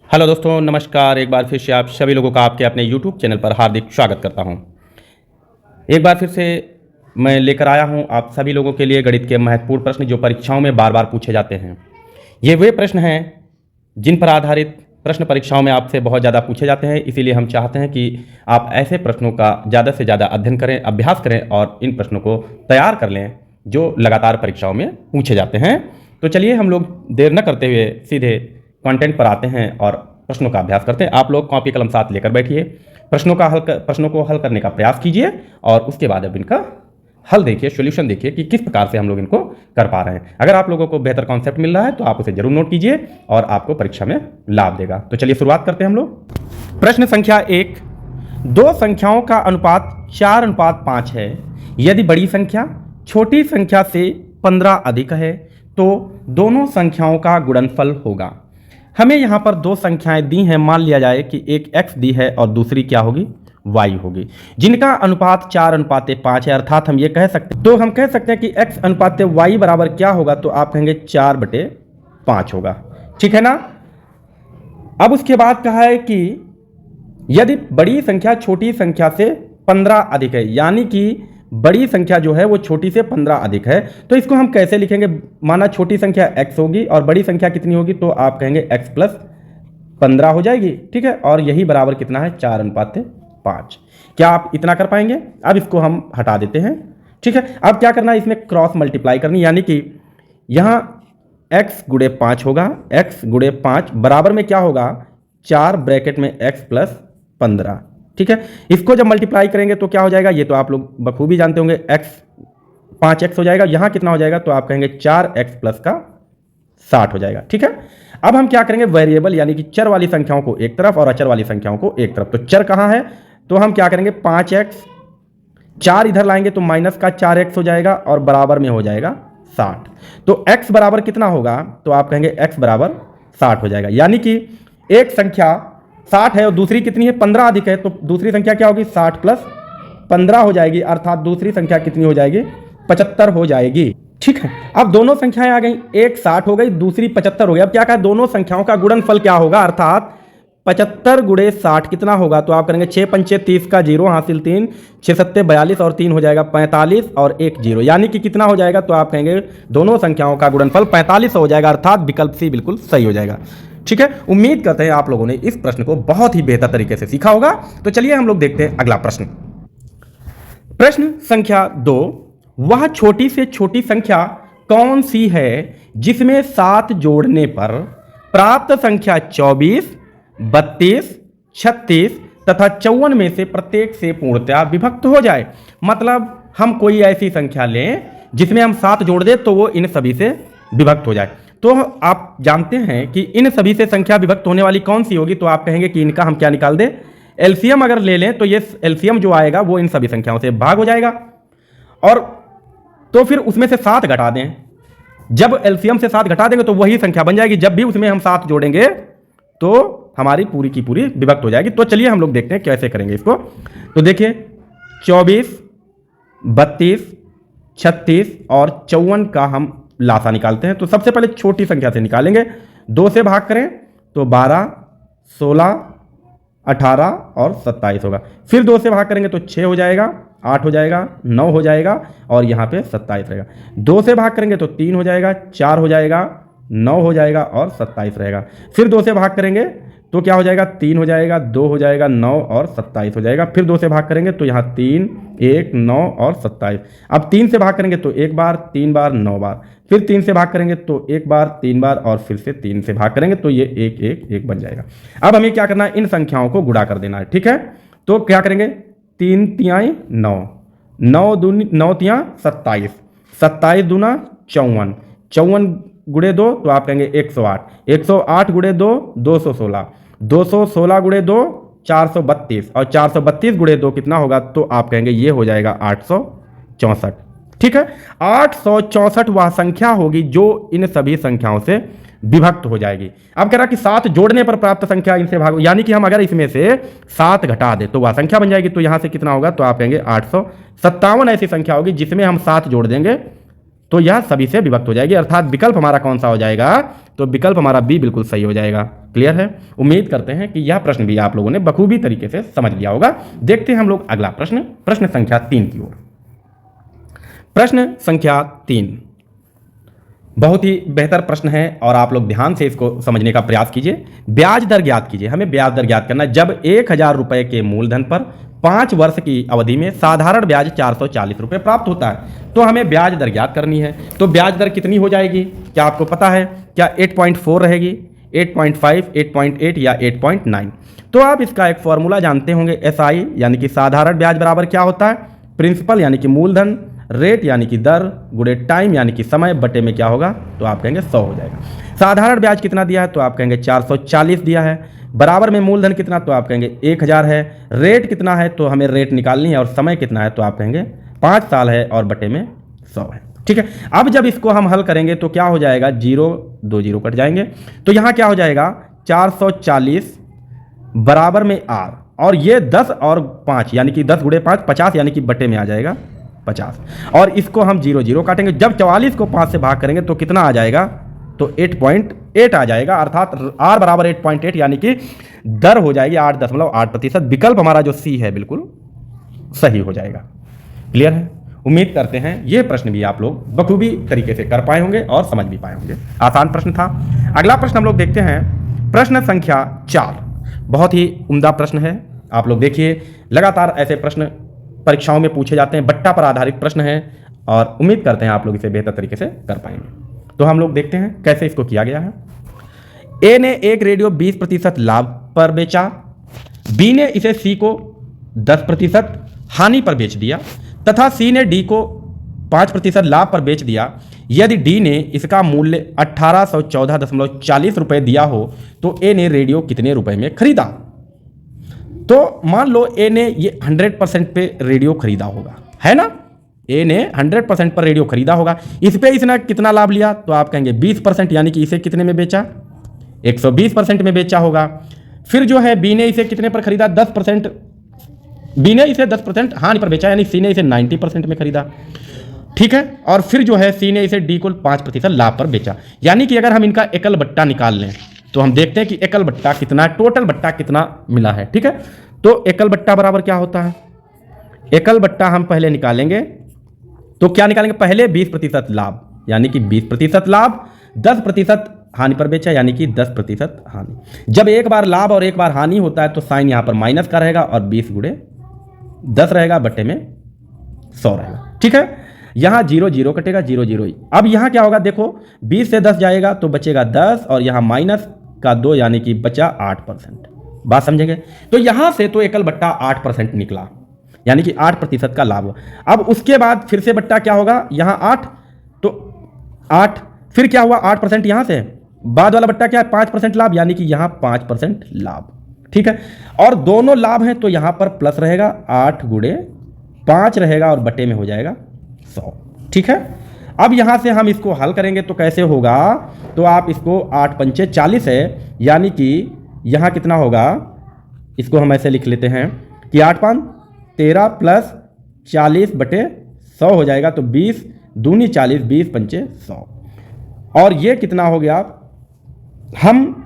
Hello दोस्तों, नमस्कार। एक बार फिर से आप सभी लोगों का आपके अपने यूट्यूब चैनल पर हार्दिक स्वागत करता हूं। एक बार फिर से मैं लेकर आया हूं आप सभी लोगों के लिए गणित के महत्वपूर्ण प्रश्न जो परीक्षाओं में बार बार पूछे जाते हैं। ये वे प्रश्न हैं जिन पर आधारित प्रश्न परीक्षाओं में आपसे बहुत ज़्यादा पूछे जाते हैं। इसीलिए हम चाहते हैं कि आप ऐसे प्रश्नों का ज़्यादा से ज़्यादा अध्ययन करें, अभ्यास करें और इन प्रश्नों को तैयार कर लें जो लगातार परीक्षाओं में पूछे जाते हैं। तो चलिए हम लोग देर न करते हुए सीधे कंटेंट पर आते हैं और प्रश्नों का अभ्यास करते हैं। आप लोग कॉपी कलम साथ लेकर बैठिए, प्रश्नों को हल करने का प्रयास कीजिए और उसके बाद अब इनका हल देखिए, सॉल्यूशन देखिए कि किस प्रकार से हम लोग इनको कर पा रहे हैं। अगर आप लोगों को बेहतर कॉन्सेप्ट मिल रहा है तो आप उसे जरूर नोट कीजिए और आपको परीक्षा में लाभ देगा। तो चलिए शुरुआत करते हैं हम लोग। प्रश्न संख्या 1, दो संख्याओं का अनुपात 4:5 है। यदि बड़ी संख्या छोटी संख्या से 15 अधिक है तो दोनों संख्याओं का गुणनफल होगा। हमें यहाँ पर दो संख्याएं दी हैं। मान लिया जाए कि एक x दी है और दूसरी क्या होगी, y होगी, जिनका अनुपात 4:5 है। अर्थात हम ये कह सकते हैं कि x अनुपात y बराबर क्या होगा, तो आप कहेंगे 4/5 होगा। ठीक है ना। अब उसके बाद कहा है कि यदि बड़ी संख्या छोटी संख्या से 15 अधिक है, यानी कि बड़ी संख्या जो है वो छोटी से 15 अधिक है, तो इसको हम कैसे लिखेंगे। माना छोटी संख्या x होगी और बड़ी संख्या कितनी होगी, तो आप कहेंगे x + 15 हो जाएगी। ठीक है, और यही बराबर कितना है, 4:5। क्या आप इतना कर पाएंगे। अब इसको हम हटा देते हैं। ठीक है, अब क्या करना है, इसमें क्रॉस मल्टीप्लाई करनी, यानी कि यहाँ x × 5 होगा। x × 5 बराबर में क्या होगा, 4 ब्रैकेट में x + 15। ठीक है, इसको जब मल्टीप्लाई करेंगे तो क्या हो जाएगा, ये तो आप लोग बखूबी जानते होंगे, 5x हो जाएगा। यहाँ कितना हो जाएगा, तो आप कहेंगे 4x + 60 हो जाएगा। ठीक है, अब हम क्या करेंगे, वेरिएबल यानी कि चर वाली संख्याओं को एक तरफ और अचर वाली संख्याओं को एक तरफ। तो चर कहाँ है, तो हम क्या करेंगे, 5x, 4 इधर लाएंगे तो माइनस का 4x हो जाएगा और बराबर में हो जाएगा 60। तो x बराबर कितना होगा, तो आप कहेंगे x बराबर 60 हो जाएगा। यानी कि एक संख्या 60 है और दूसरी कितनी है, 15 अधिक है, तो दूसरी संख्या क्या होगी, 60 + 15 हो जाएगी। अर्थात दूसरी संख्या कितनी हो जाएगी, 75 हो जाएगी। ठीक है, अब दोनों संख्याएं आ गई, एक 60 हो गई, दूसरी 75 हो गई। अब क्या कहा, दोनों संख्याओं का गुणनफल क्या होगा, अर्थात 75 × 60 कितना होगा, तो आप करेंगे 6 × 5 = 30 का 0 हासिल 3, 6 × 7 = 42 और 3 हो जाएगा 45 और 1 0, यानी कि कितना हो जाएगा, तो आप कहेंगे दोनों संख्याओं का गुणनफल 45 हो जाएगा। अर्थात विकल्प सी बिल्कुल सही हो जाएगा। ठीक है, उम्मीद करते हैं आप लोगों ने इस प्रश्न को बहुत ही बेहतर तरीके से सीखा होगा। तो चलिए हम लोग देखते हैं अगला प्रश्न। प्रश्न संख्या 2, वह छोटी से छोटी संख्या कौन सी है जिसमें 7 जोड़ने पर प्राप्त संख्या 24, 32, 36 तथा 54 में से प्रत्येक से पूर्णतया विभक्त हो जाए। मतलब हम कोई ऐसी संख्या लें जिसमें हम 7 जोड़ दें तो वो इन सभी से विभक्त हो जाए। तो आप जानते हैं कि इन सभी से संख्या विभक्त होने वाली कौन सी होगी, तो आप कहेंगे कि इनका हम क्या निकाल दें, एलसीएम अगर ले लें तो ये एलसीएम जो आएगा वो इन सभी संख्याओं से भाग हो जाएगा और तो फिर उसमें से 7 घटा दें। जब एलसीएम से 7 घटा देंगे तो वही संख्या बन जाएगी। जब भी उसमें हम 7 जोड़ेंगे तो हमारी पूरी की पूरी विभक्त हो जाएगी। तो चलिए हम लोग देखते हैं कैसे करेंगे इसको। तो देखिए 24, 32, 36 और 54 का हम लासा निकालते हैं। तो सबसे पहले छोटी संख्या से निकालेंगे। 2 से भाग करें तो 12, 16, 18 और 27 होगा। फिर 2 से भाग करेंगे तो 6 हो जाएगा, 8 हो जाएगा, 9 हो जाएगा और यहाँ पे 27 रहेगा। 2 से भाग करेंगे तो 3 हो जाएगा, 4 हो जाएगा, 9 हो जाएगा और 27 रहेगा। फिर 2 से भाग करेंगे तो क्या हो जाएगा, 3 हो जाएगा, 2 हो जाएगा, 9 और 27 हो जाएगा। फिर 2 से भाग करेंगे तो यहाँ 3, 1, 9 और 27। अब 3 से भाग करेंगे तो 1 बार, 3 बार, 9 बार। फिर 3 से भाग करेंगे तो 1 बार, 3 बार और फिर से 3 से भाग करेंगे तो ये 1, 1, 1 बन जाएगा। अब हमें क्या करना है, इन संख्याओं को गुणा कर देना है। ठीक है, तो क्या करेंगे, 3 तियाई 9, 9 तिया 27, 27 दूना 54, 54 × 2 तो आप कहेंगे 108, 108 × 2 216, 216 × 2 432 और 432 × 2 कितना होगा, तो आप कहेंगे ये हो जाएगा 864। ठीक है, 864 वह संख्या होगी जो इन सभी संख्याओं से विभक्त हो जाएगी। अब कह रहा कि 7 जोड़ने पर प्राप्त संख्या इनसे भाग, यानी कि हम अगर इसमें से 7 घटा दें तो वह संख्या बन जाएगी। तो यहां से कितना होगा, तो आप कहेंगे 857 ऐसी संख्या होगी जिसमें हम 7 जोड़ देंगे तो यह सभी से विभक्त हो जाएगी, अर्थात विकल्प हमारा कौन सा हो जाएगा, तो विकल्प हमारा बी बिल्कुल सही हो जाएगा। क्लियर है? उम्मीद करते हैं कि यह प्रश्न भी आप लोगों ने बखूबी तरीके से समझ लिया होगा। देखते हैं हम लोग अगला प्रश्न, प्रश्न संख्या 3 की ओर। प्रश्न संख्या 3 बहुत ही बेहतर प्रश्न है और आप लोग ध्यान से इसको समझने का प्रयास कीजिए। ब्याज दर ज्ञात कीजिए। हमें ब्याज दर ज्ञात करना है। जब 1000 रुपये के मूलधन पर 5 वर्ष की अवधि में साधारण ब्याज 440 रुपये प्राप्त होता है, तो हमें ब्याज दर ज्ञात करनी है। तो ब्याज दर कितनी हो जाएगी, क्या आपको पता है? क्या 8.4 रहेगी, 8.5, 8.8 या 8.9? तो आप इसका एक फॉर्मूला जानते होंगे, SI यानी कि साधारण ब्याज बराबर क्या होता है, प्रिंसिपल यानी कि मूलधन, रेट यानी कि दर, गुणे टाइम यानी कि समय, बटे में क्या होगा, तो आप कहेंगे 100 हो जाएगा। साधारण ब्याज कितना दिया है, तो आप कहेंगे 440 दिया है, बराबर में मूलधन कितना, तो आप कहेंगे 1000 है, रेट कितना है, तो हमें रेट निकालनी है, और समय कितना है, तो आप कहेंगे 5 साल है, और बटे में 100 है। ठीक है, अब जब इसको हम हल करेंगे तो क्या हो जाएगा, 0 2 0 कट जाएंगे, तो यहाँ क्या हो जाएगा, 440 बराबर में R, और ये 10 और 5 यानी कि 10 गुणे 5 50 यानी कि बटे में आ जाएगा 50, और इसको हम 0 0 काटेंगे। जब 44 को 5 से भाग करेंगे तो कितना आ जाएगा, तो 8.8 आ जाएगा, अर्थात R बराबर 8.8 यानी कि दर हो जाएगी 8.8%। विकल्प हमारा जो C है बिल्कुल सही हो जाएगा। क्लियर है? उम्मीद करते हैं ये प्रश्न भी आप लोग बखूबी तरीके से कर पाए होंगे और समझ भी पाए होंगे। आसान प्रश्न था। अगला प्रश्न हम लोग देखते हैं, प्रश्न संख्या 4। बहुत ही उम्दा प्रश्न है। आप लोग देखिए, लगातार ऐसे प्रश्न परीक्षाओं में पूछे जाते हैं, बट्टा पर आधारित प्रश्न है, और उम्मीद करते हैं आप लोग इसे बेहतर तरीके से कर पाएंगे। तो हम लोग देखते हैं कैसे इसको किया गया है। ए ने एक रेडियो 20% लाभ पर बेचा, बी ने इसे सी को 10% हानि पर बेच दिया, तथा सी ने डी को 5% लाभ पर बेच दिया। यदि डी ने इसका मूल्य 1814.40 रुपये दिया हो तो ए ने रेडियो कितने रुपए में खरीदा? तो मान लो ए ने ये 100% पे रेडियो खरीदा होगा, है ना, ए ने 100% पर रेडियो खरीदा होगा। इस पे इसने कितना लाभ लिया, तो आप कहेंगे 20%, यानी कि इसे कितने में बेचा, 120% में बेचा होगा। फिर जो है बी ने इसे कितने पर खरीदा, 10%, बी ने इसे 10% हानि पर बेचा, यानी सी ने इसे 90% में खरीदा। ठीक है, और फिर जो है सी ने इसे डी को 5% लाभ पर बेचा। यानी कि अगर हम इनका एकल बट्टा निकाल लें तो हम देखते हैं कि एकल बट्टा कितना, टोटल बट्टा कितना मिला है। ठीक है, तो एकल बट्टा बराबर क्या होता है, एकल बट्टा हम पहले निकालेंगे, तो क्या निकालेंगे, पहले 20% लाभ, यानी कि 20% लाभ, 10% हानि पर बेचा, यानी कि 10% हानि। जब एक बार लाभ और एक बार हानि होता है तो साइन यहां पर माइनस का रहेगा, और 20 गुणे 10 रहेगा, बटे में 100 रहेगा। ठीक है, यहां 0 0 कटेगा, 0 0 ही। अब यहां क्या होगा, देखो 20 से 10 जाएगा तो बचेगा 10, और यहां माइनस का 2, यानी कि बचा 8%। बात समझेंगे? तो यहां से तो एकल बट्टा 8% निकला, यानी कि 8% का लाभ। अब उसके बाद फिर से बट्टा क्या होगा, यहां 8, तो 8, फिर क्या हुआ 8% यहां से, बाद वाला बट्टा क्या है, 5% लाभ, यानी कि यहां 5% लाभ। ठीक है, और दोनों लाभ हैं तो यहां पर प्लस रहेगा, 8 गुणे 5 रहेगा, और बटे में हो जाएगा 100। ठीक है, अब यहां से हम इसको हल करेंगे तो कैसे होगा, तो आप इसको 8 पंचे 40 है, यानी कि यहां कितना होगा, इसको हम ऐसे लिख लेते हैं कि 8 5 13 प्लस 40 बटे 100 हो जाएगा, तो 20 दूनी 40, 20 पंचे 100, और ये कितना हो गया, हम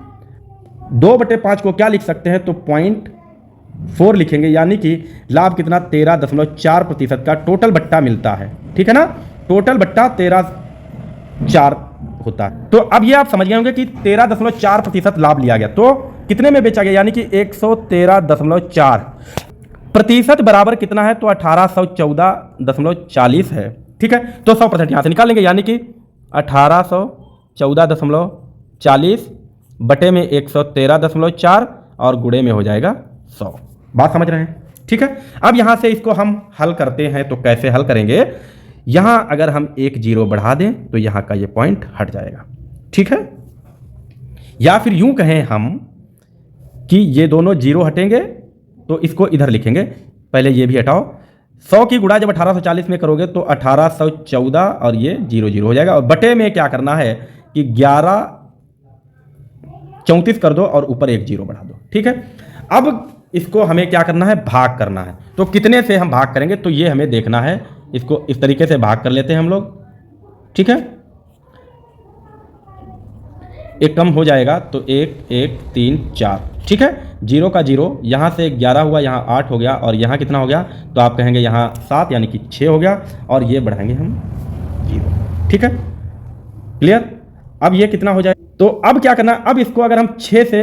2/5 को क्या लिख सकते हैं, तो 0.4 लिखेंगे, यानी कि लाभ कितना, 13.4% का टोटल बट्टा मिलता है। ठीक है ना, टोटल बट्टा 13.4 होता है। तो अब ये आप समझ गए होंगे कि 13.4% लाभ लिया गया, तो कितने में बेचा गया, यानी कि 113.4 प्रतिशत बराबर कितना है, तो 1814.40 है। ठीक है, तो 100% यहां से निकाल लेंगे, यानी कि 1814.40 बटे में 113.4 और गुणे में हो जाएगा 100। बात समझ रहे हैं? ठीक है, अब यहां से इसको हम हल करते हैं, तो कैसे हल करेंगे, यहां अगर हम 1 0 बढ़ा दें तो यहां का ये पॉइंट हट जाएगा। ठीक है, या फिर यूं कहें हम कि ये दोनों 0 हटेंगे तो इसको इधर लिखेंगे, पहले ये भी हटाओ, 100 की गुणा जब 1840 में करोगे तो 1814 और ये 0 0 हो जाएगा, और बटे में क्या करना है कि 11 34 कर दो और ऊपर 1 0 बढ़ा दो। ठीक है, अब इसको हमें क्या करना है, भाग करना है। तो कितने से हम भाग करेंगे, तो ये हमें देखना है, इसको इस तरीके से भाग कर लेते हैं हम लोग, ठीक है, एक कम हो जाएगा तो 1 1 3 4, ठीक है, 0 का 0, यहाँ से 11 हुआ, यहाँ 8 हो गया, और यहाँ कितना हो गया, तो आप कहेंगे यहाँ 7 यानी कि 6 हो गया, और ये बढ़ाएंगे हम 0, ठीक है, क्लियर। अब ये कितना हो जाए, तो अब क्या करना, अब इसको अगर हम 6 से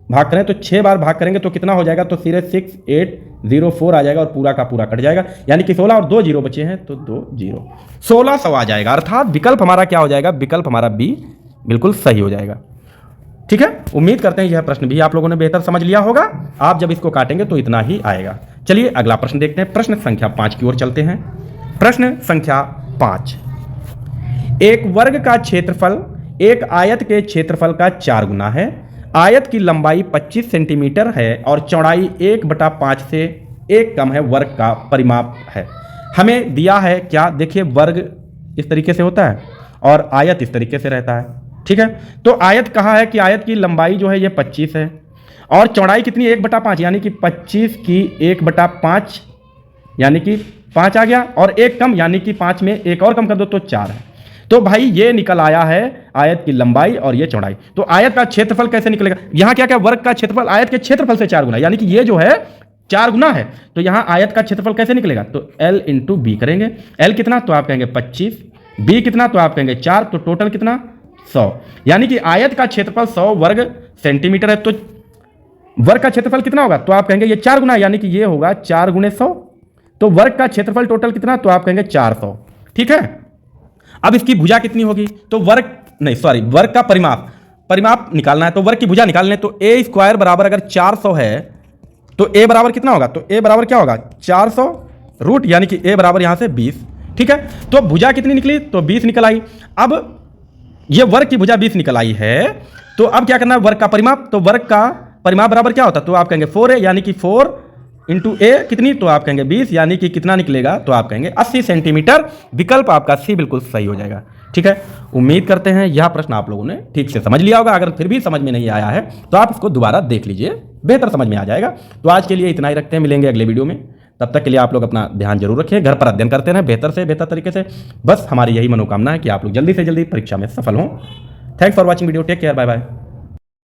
भाग करें तो 6 बार भाग करेंगे तो कितना हो जाएगा, तो सीधे 6804 आ जाएगा और पूरा का पूरा कट जाएगा, यानी कि 16 और 2 0 बचे हैं तो 2 0, 1600 आ जाएगा। अर्थात विकल्प हमारा क्या हो जाएगा, विकल्प हमारा बी बिल्कुल सही हो जाएगा। ठीक है, उम्मीद करते हैं यह प्रश्न भी आप लोगों ने बेहतर समझ लिया होगा। आप जब इसको काटेंगे तो इतना ही आएगा। चलिए अगला प्रश्न देखते हैं। प्रश्न संख्या 5 की ओर चलते हैं। प्रश्न संख्या 5, एक वर्ग का क्षेत्रफल एक आयत के क्षेत्रफल का 4 गुना है। आयत की लंबाई 25 सेंटीमीटर है और चौड़ाई 1/5 से 1 कम है। वर्ग का परिमाप है। हमें दिया है क्या, देखिए वर्ग इस तरीके से होता है और आयत इस तरीके से रहता है। ठीक है, तो आयत कहा है कि आयत की लंबाई जो है ये 25 है और चौड़ाई कितनी, 1/5, यानी कि 25 की 1/5 यानी कि 5 आ गया, और 1 कम यानी कि 5 में 1 और कम कर दो तो 4 है। तो भाई ये निकल आया है आयत की लंबाई और ये चौड़ाई। तो आयत का क्षेत्रफल कैसे निकलेगा, यहां क्या क्या, वर्ग का क्षेत्रफल आयत के क्षेत्रफल से 4 गुना, यानी कि ये जो है 4 गुना है, तो यहां आयत का क्षेत्रफल कैसे निकलेगा, तो L इंटू बी करेंगे। L कितना, तो आप कहेंगे 25, बी कितना, तो आप कहेंगे 4, तो टोटल कितना 100, यानी कि आयत का क्षेत्रफल 100 वर्ग सेंटीमीटर है, तो वर्ग का क्षेत्रफल कितना होगा, तो आप कहेंगे ये 4 गुना, यानी कि ये होगा 4 गुणे 100, तो वर्ग का क्षेत्रफल टोटल कितना, तो आप कहेंगे 400। ठीक है, अब इसकी भुजा कितनी होगी, तो वर्ग का परिमाप निकालना है, तो वर्ग की भुजा निकालने, तो ए स्क्वायर बराबर अगर 400 है तो ए बराबर कितना होगा, तो ए बराबर क्या होगा 400 रूट, यानी कि ए बराबर यहां से 20। ठीक है, तो भुजा कितनी निकली, तो 20 निकल आई। अब ये वर्ग की भुजा 20 निकल आई है, तो अब क्या करना है, वर्ग का परिमाप, तो वर्ग का परिमाप बराबर क्या होता है, तो आप कहेंगे 4 है, यानी कि 4 इंटू ए कितनी, तो आप कहेंगे 20, यानी कि कितना निकलेगा, तो आप कहेंगे 80 सेंटीमीटर। विकल्प आपका सी बिल्कुल सही हो जाएगा। ठीक है, उम्मीद करते हैं यह प्रश्न आप लोगों ने ठीक से समझ लिया होगा। अगर फिर भी समझ में नहीं आया है तो आप इसको दोबारा देख लीजिए, बेहतर समझ में आ जाएगा। तो आज के लिए इतना ही रखते हैं, मिलेंगे अगले वीडियो में। तब तक के लिए आप लोग अपना ध्यान जरूर रखें, घर पर अध्ययन करते रहें बेहतर से बेहतर तरीके से। बस हमारी यही मनोकामना है कि आप लोग जल्दी से जल्दी परीक्षा में सफल हों। Thanks for watching video, take care, bye bye.